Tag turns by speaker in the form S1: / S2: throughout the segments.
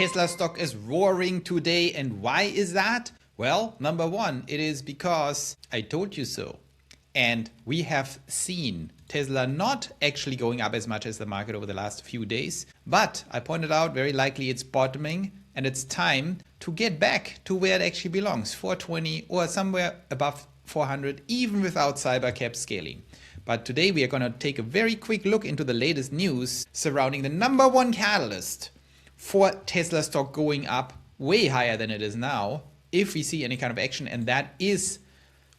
S1: Tesla stock is roaring today, and why is that? Well, number one, it is because I told you so. And we have seen Tesla not actually going up as much as the market over the last few days, but I pointed out very likely it's bottoming and it's time to get back to where it actually belongs, 420 or somewhere above 400, even without Cybercab scaling. But today we are going to take a very quick look into the latest news surrounding the number one catalyst for Tesla stock going up way higher than it is now, if we see any kind of action, and that is,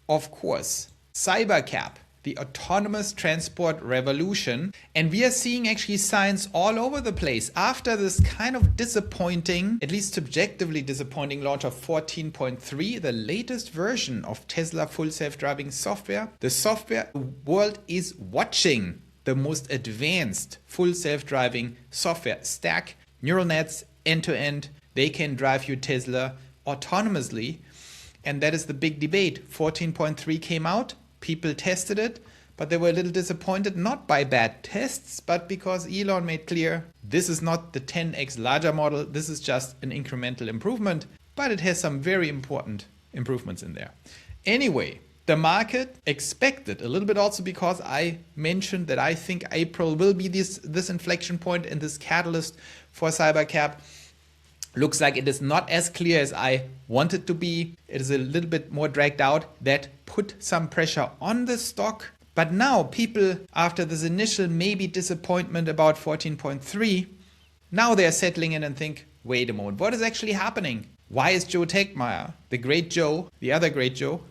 S1: of course, Cybercab, the autonomous transport revolution. And we are seeing actually signs all over the place after this kind of disappointing, at least subjectively disappointing launch of 14.3, the latest version of Tesla full self-driving software. The software world is watching the most advanced full self-driving software stack, neural nets end-to-end. They can drive your Tesla autonomously. And that is the big debate. 14.3 came out. People tested it, but they were a little disappointed, not by bad tests, but because Elon made clear this is not the 10x larger model. This is just an incremental improvement, but it has some very important improvements in there. Anyway, the market expected a little bit also because I mentioned that I think April will be this inflection point and this catalyst for Cybercab. Looks like it is not as clear as I want it to be. It is a little bit more dragged out. That put some pressure on the stock. But now people, after this initial maybe disappointment about 14.3, now they're settling in and think, wait a moment, what is actually happening? Why is Joe Tegmeyer, the great Joe, the other great Joe,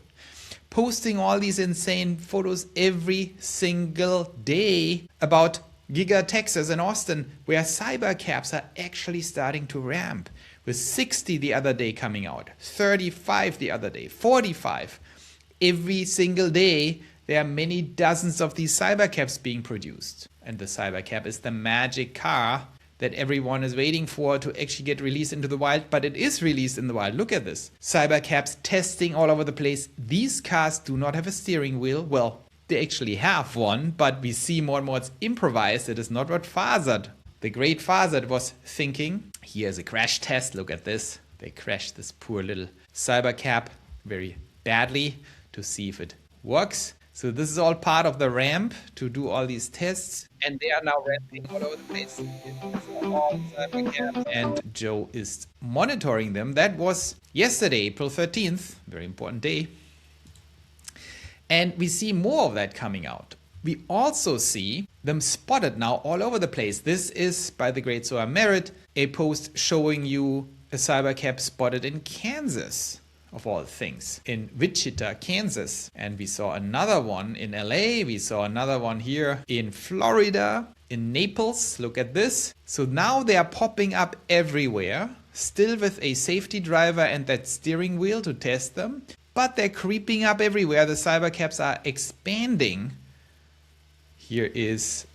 S1: posting all these insane photos every single day about Giga Texas and Austin, where Cybercabs are actually starting to ramp, with 60 the other day coming out, 35 the other day, 45. Every single day, there are many dozens of these Cybercabs being produced. And the Cybercab is the magic car that everyone is waiting for to actually get released into the wild, but it is released in the wild. Look at this. Cybercabs testing all over the place. These cars do not have a steering wheel. Well, they actually have one, but we see more and more it's improvised. It is not what Fazard, the great Fazard, was thinking. Here's a crash test. Look at this. They crashed this poor little Cybercab very badly to see if it works. So this is all part of the ramp to do all these tests. And they are now ramping all over the place. All Cybercabs. And Joe is monitoring them. That was yesterday, April 13th. Very important day. And we see more of that coming out. We also see them spotted now all over the place. This is, by the great Zohar Merritt, a post showing you a Cybercab spotted in Kansas, of all things, in Wichita, Kansas. And we saw another one in LA. We saw another one here in Florida, in Naples. Look at this. So now they are popping up everywhere, still with a safety driver and that steering wheel to test them. But they're creeping up everywhere. The Cybercabs are expanding. Here is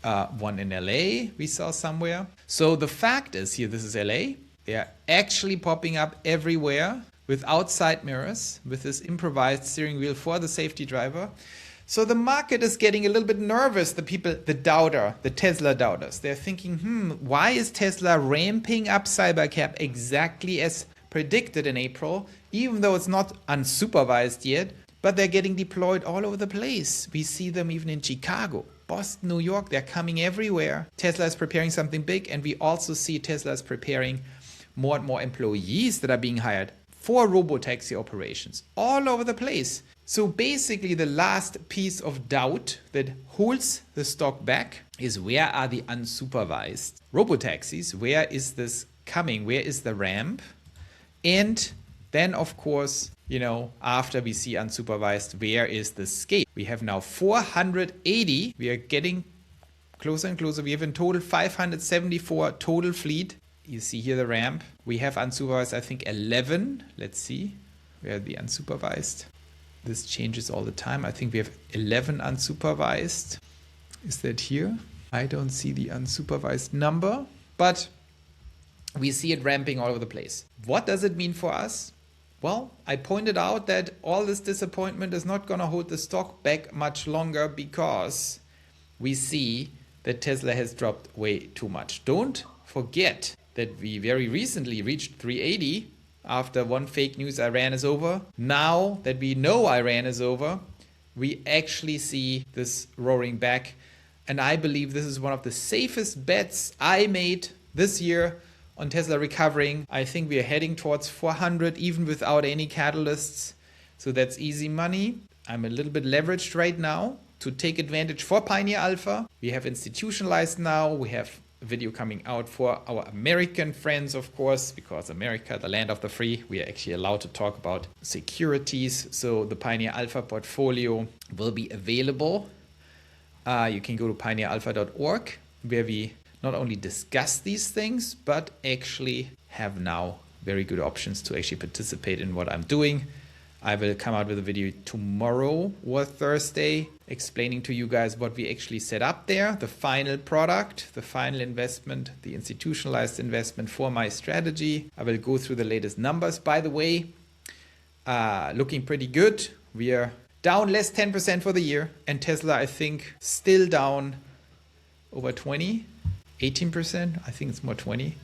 S1: one in LA we saw somewhere. So the fact is here, this is LA. They're actually popping up everywhere with outside mirrors, with this improvised steering wheel for the safety driver. So the market is getting a little bit nervous. The people, the Tesla doubters, they're thinking, why is Tesla ramping up Cybercab exactly as predicted in April, even though it's not unsupervised yet, but they're getting deployed all over the place. We see them even in Chicago, Boston, New York. They're coming everywhere. Tesla is preparing something big, and we also see Tesla is preparing more and more employees that are being hired for robotaxi operations all over the place. So basically the last piece of doubt that holds the stock back is, where are the unsupervised robotaxis? Where is this coming? Where is the ramp? And then, of course, after we see unsupervised, where is the scale? We have now 480. We are getting closer and closer. We have in total 574 total fleet. You see here the ramp. We have unsupervised, I think, 11. Let's see. Where are the unsupervised? This changes all the time. I think we have 11 unsupervised. Is that here? I don't see the unsupervised number, but we see it ramping all over the place. What does it mean for us? Well, I pointed out that all this disappointment is not going to hold the stock back much longer because we see that Tesla has dropped way too much. Don't forget, that we very recently reached 380 after one fake news Iran is over. Now that we know Iran is over, we actually see this roaring back. And I believe this is one of the safest bets I made this year on Tesla recovering. I think we are heading towards 400 even without any catalysts. So that's easy money. I'm a little bit leveraged right now to take advantage for Pioneer Alpha. We have institutionalized now. We have a video coming out for our American friends, of course, because America, the land of the free, we are actually allowed to talk about securities. So the Pioneer Alpha portfolio will be available. You can go to pioneeralpha.org, where we not only discuss these things, but actually have now very good options to actually participate in what I'm doing. I will come out with a video tomorrow or Thursday explaining to you guys what we actually set up there, the final product, the final investment, the institutionalized investment for my strategy. I will go through the latest numbers. By the way, looking pretty good. We are down less 10% for the year, and Tesla, I think, still down over 18%. I think it's more 20.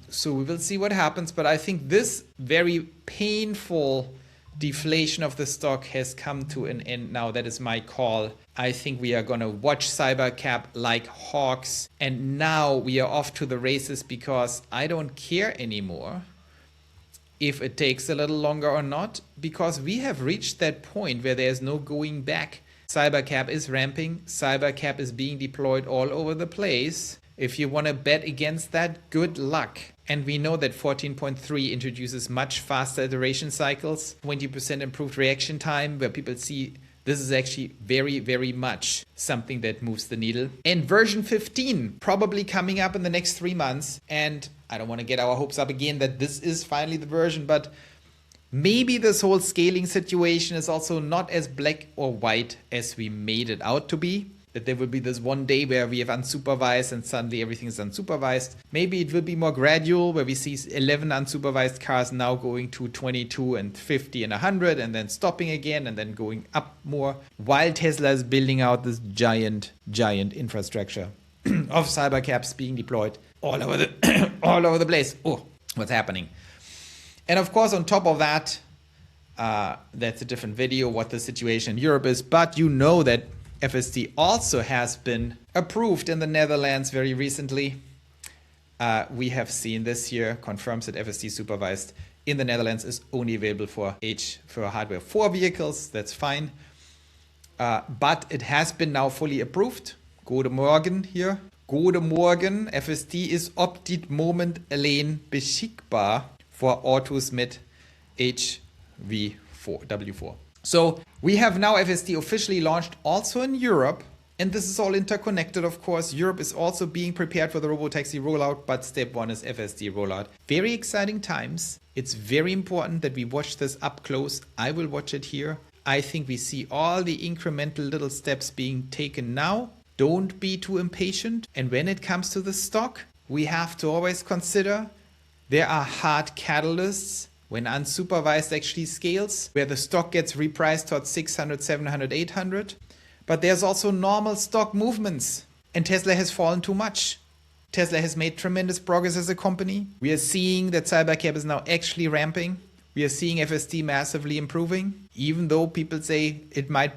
S1: So we will see what happens, but I think this very painful deflation of the stock has come to an end now. That is my call. I think we are going to watch Cybercab like hawks, and now we are off to the races because I don't care anymore if it takes a little longer or not, because we have reached that point where there's no going back. Cybercab is ramping. Cybercab is being deployed all over the place. If you want to bet against that, good luck. And we know that 14.3 introduces much faster iteration cycles, 20% improved reaction time, where people see this is actually very, very much something that moves the needle. And version 15 probably coming up in the next 3 months. And I don't want to get our hopes up again that this is finally the version, but maybe this whole scaling situation is also not as black or white as we made it out to be. That there will be this one day where we have unsupervised and suddenly everything is unsupervised. Maybe it will be more gradual, where we see 11 unsupervised cars now going to 22 and 50 and 100 and then stopping again and then going up more, while Tesla is building out this giant infrastructure of Cybercabs being deployed all over the place. Oh, what's happening? And of course, on top of that, that's a different video, what the situation in Europe is. But you know that FSD also has been approved in the Netherlands very recently. We have seen this year, confirms that FSD supervised in the Netherlands is only available for hardware 4 vehicles. That's fine. But it has been now fully approved. Goedemorgen hier. Goedemorgen. FSD is op dit moment alleen beschikbaar voor auto's met W4. So we have now FSD officially launched also in Europe, and this is all interconnected, of course. Europe is also being prepared for the robotaxi rollout, but step 1 is FSD rollout. Very exciting times. It's very important that we watch this up close. I will watch it here. I think we see all the incremental little steps being taken now. Don't be too impatient. And when it comes to the stock, we have to always consider there are hard catalysts when unsupervised actually scales, where the stock gets repriced towards 600, 700, 800. But there's also normal stock movements, and Tesla has fallen too much. Tesla has made tremendous progress as a company. We are seeing that Cybercab is now actually ramping. We are seeing FSD massively improving, even though people say it might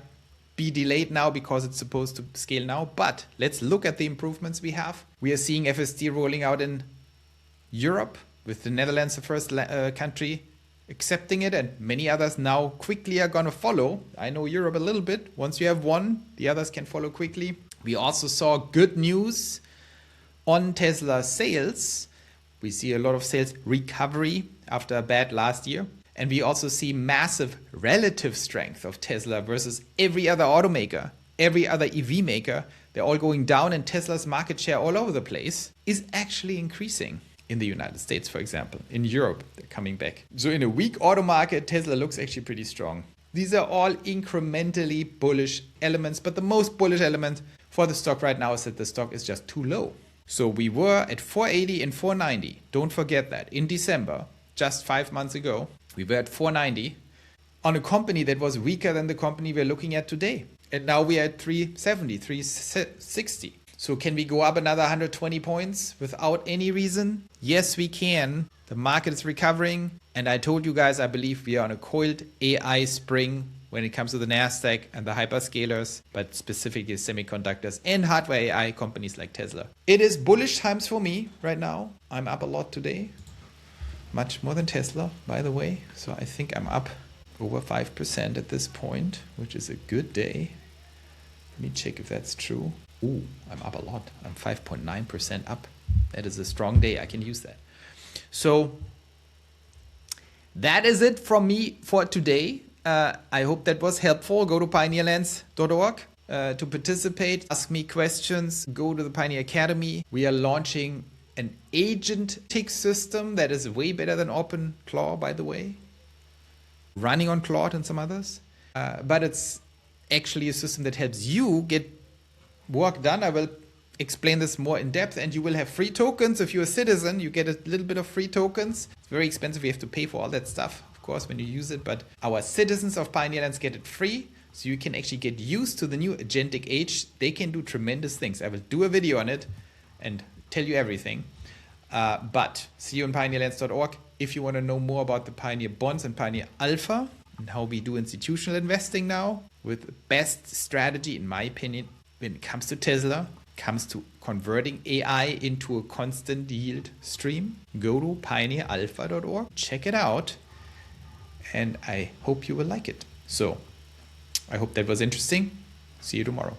S1: be delayed now because it's supposed to scale now. But let's look at the improvements we have. We are seeing FSD rolling out in Europe, with the Netherlands the first country accepting it, and many others now quickly are going to follow. I know Europe a little bit. Once you have one, the others can follow quickly. We also saw good news on Tesla sales. We see a lot of sales recovery after a bad last year. And we also see massive relative strength of Tesla versus every other automaker, every other EV maker. They're all going down, and Tesla's market share all over the place is actually increasing. In the United States, for example. In Europe, they're coming back. So in a weak auto market, Tesla looks actually pretty strong. These are all incrementally bullish elements, but the most bullish element for the stock right now is that the stock is just too low. So we were at 480 and 490. Don't forget that. In December, just 5 months ago, we were at 490 on a company that was weaker than the company we're looking at today. And now we are at 370, 360. So can we go up another 120 points without any reason? Yes, we can. The market is recovering. And I told you guys, I believe we are on a coiled AI spring when it comes to the NASDAQ and the hyperscalers, but specifically semiconductors and hardware AI companies like Tesla. It is bullish times for me right now. I'm up a lot today. Much more than Tesla, by the way. So I think I'm up over 5% at this point, which is a good day. Let me check if that's true. Ooh, I'm up a lot. I'm 5.9% up. That is a strong day. I can use that. So that is it from me for today. I hope that was helpful. Go to pioneerlands.org to participate. Ask me questions. Go to the Pioneer Academy. We are launching an agentic system that is way better than OpenClaw, by the way. Running on Claude and some others. But it's actually a system that helps you get work done. I will explain this more in depth, and you will have free tokens. If you're a citizen, you get a little bit of free tokens. It's very expensive. You have to pay for all that stuff, of course, when you use it. But our citizens of Pioneerlands get it free. So you can actually get used to the new agentic age. They can do tremendous things. I will do a video on it and tell you everything. But see you on pioneerlands.org. If you want to know more about the Pioneer Bonds and Pioneer Alpha and how we do institutional investing now with the best strategy, in my opinion, when it comes to Tesla, comes to converting AI into a constant yield stream, go to pioneeralpha.org, check it out, and I hope you will like it. So I hope that was interesting. See you tomorrow.